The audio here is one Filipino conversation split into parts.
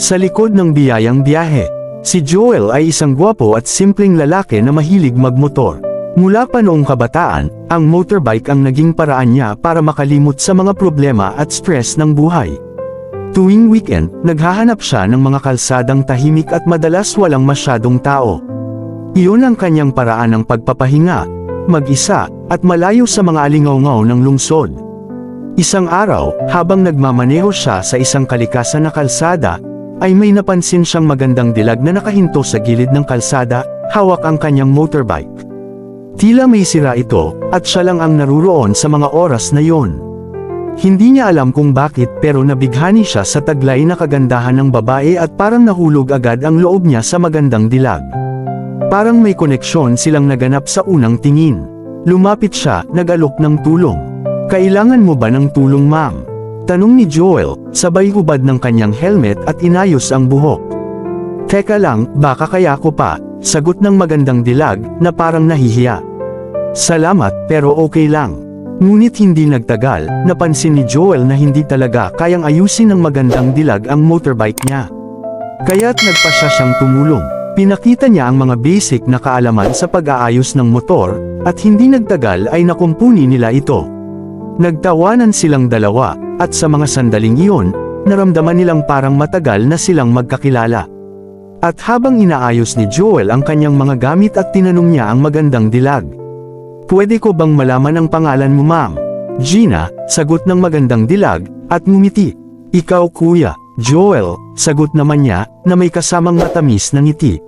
Sa likod ng biyayang biyahe, si Joel ay isang gwapo at simpleng lalaki na mahilig magmotor. Mula pa noong kabataan, ang motorbike ang naging paraan niya para makalimot sa mga problema at stress ng buhay. Tuwing weekend, naghahanap siya ng mga kalsadang tahimik at madalas walang masyadong tao. Iyon ang kanyang paraan ng pagpapahinga, mag-isa, at malayo sa mga alingaw-ngaw ng lungsod. Isang araw, habang nagmamaneho siya sa isang kalikasan na kalsada, ay may napansin siyang magandang dilag na nakahinto sa gilid ng kalsada, hawak ang kanyang motorbike. Tila may sira ito, at siya lang ang naruroon sa mga oras na yon. Hindi niya alam kung bakit pero nabighani siya sa taglay na kagandahan ng babae at parang nahulog agad ang loob niya sa magandang dilag. Parang may koneksyon silang naganap sa unang tingin. Lumapit siya, nag-alok ng tulong. "Kailangan mo ba ng tulong, ma'am?" Tanong ni Joel, sabay hubad ng kanyang helmet at inayos ang buhok. "Teka lang, baka kaya ko pa," sagot ng magandang dilag, na parang nahihiya. "Salamat, pero okay lang." Ngunit hindi nagtagal, napansin ni Joel na hindi talaga kayang ayusin ng magandang dilag ang motorbike niya. Kaya't nagpa siya siyang tumulong. Pinakita niya ang mga basic na kaalaman sa pag-aayos ng motor, at hindi nagtagal ay nakumpuni nila ito. Nagtawanan silang dalawa, at sa mga sandaling iyon, naramdaman nilang parang matagal na silang magkakilala. At habang inaayos ni Joel ang kanyang mga gamit at tinanong niya ang magandang dilag, "Pwede ko bang malaman ang pangalan mo, ma'am?" "Gina," sagot ng magandang dilag, at ngumiti. "Ikaw, kuya." "Joel," sagot naman niya, na may kasamang matamis na ngiti.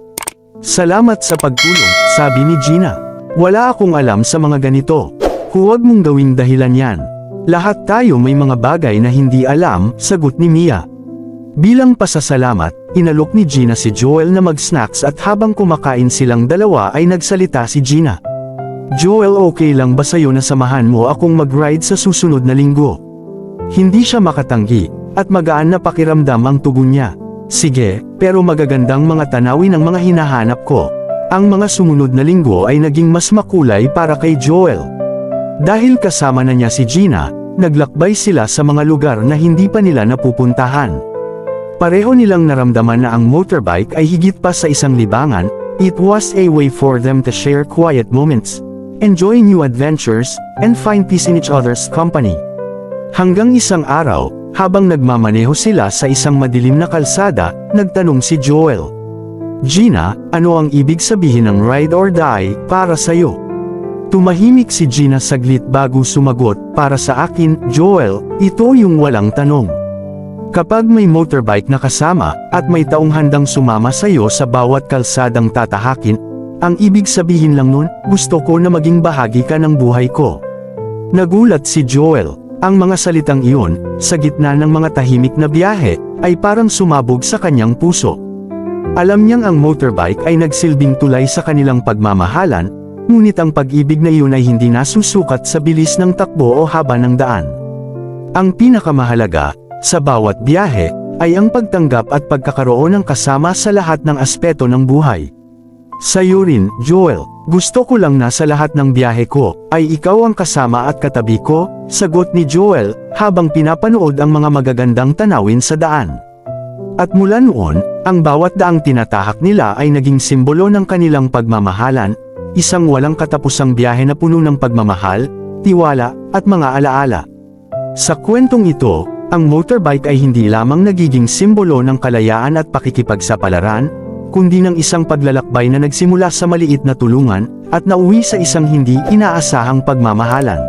"Salamat sa pagtulong," sabi ni Gina. "Wala akong alam sa mga ganito. Huwag mong gawing dahilan yan. Lahat tayo may mga bagay na hindi alam," sagot ni Mia. Bilang pasasalamat, inalok ni Gina si Joel na mag-snacks at habang kumakain silang dalawa ay nagsalita si Gina. "Joel, okay lang ba sa'yo na samahan mo akong mag-ride sa susunod na linggo?" Hindi siya makatanggi, at magaan na pakiramdam ang tugon niya. "Sige, pero magagandang mga tanawin ang mga hinahanap ko." Ang mga sumunod na linggo ay naging mas makulay para kay Joel. Dahil kasama na niya si Gina, naglakbay sila sa mga lugar na hindi pa nila napupuntahan. Pareho nilang naramdaman na ang motorbike ay higit pa sa isang libangan. It was a way for them to share quiet moments, enjoy new adventures, and find peace in each other's company. Hanggang isang araw, habang nagmamaneho sila sa isang madilim na kalsada, nagtanong si Joel, "Gina, ano ang ibig sabihin ng ride or die para sa'yo?" Tumahimik si Gina saglit bago sumagot, "Para sa akin, Joel, ito yung walang tanong. Kapag may motorbike na kasama, at may taong handang sumama sa'yo sa bawat kalsadang tatahakin, ang ibig sabihin lang nun, gusto ko na maging bahagi ka ng buhay ko." Nagulat si Joel. Ang mga salitang iyon, sa gitna ng mga tahimik na biyahe, ay parang sumabog sa kanyang puso. Alam niyang ang motorbike ay nagsilbing tulay sa kanilang pagmamahalan, ngunit ang pag-ibig na iyon ay hindi nasusukat sa bilis ng takbo o haba ng daan. Ang pinakamahalaga, sa bawat biyahe, ay ang pagtanggap at pagkakaroon ng kasama sa lahat ng aspeto ng buhay. "Sa'yo rin, Joel, gusto ko lang na sa lahat ng biyahe ko, ay ikaw ang kasama at katabi ko," sagot ni Joel, habang pinapanood ang mga magagandang tanawin sa daan. At mula noon, ang bawat daang tinatahak nila ay naging simbolo ng kanilang pagmamahalan, isang walang katapusang biyahe na puno ng pagmamahal, tiwala, at mga alaala. Sa kwentong ito, ang motorbike ay hindi lamang nagiging simbolo ng kalayaan at pakikipagsapalaran, kundi ng isang paglalakbay na nagsimula sa maliit na tulungan, at nauwi sa isang hindi inaasahang pagmamahalan.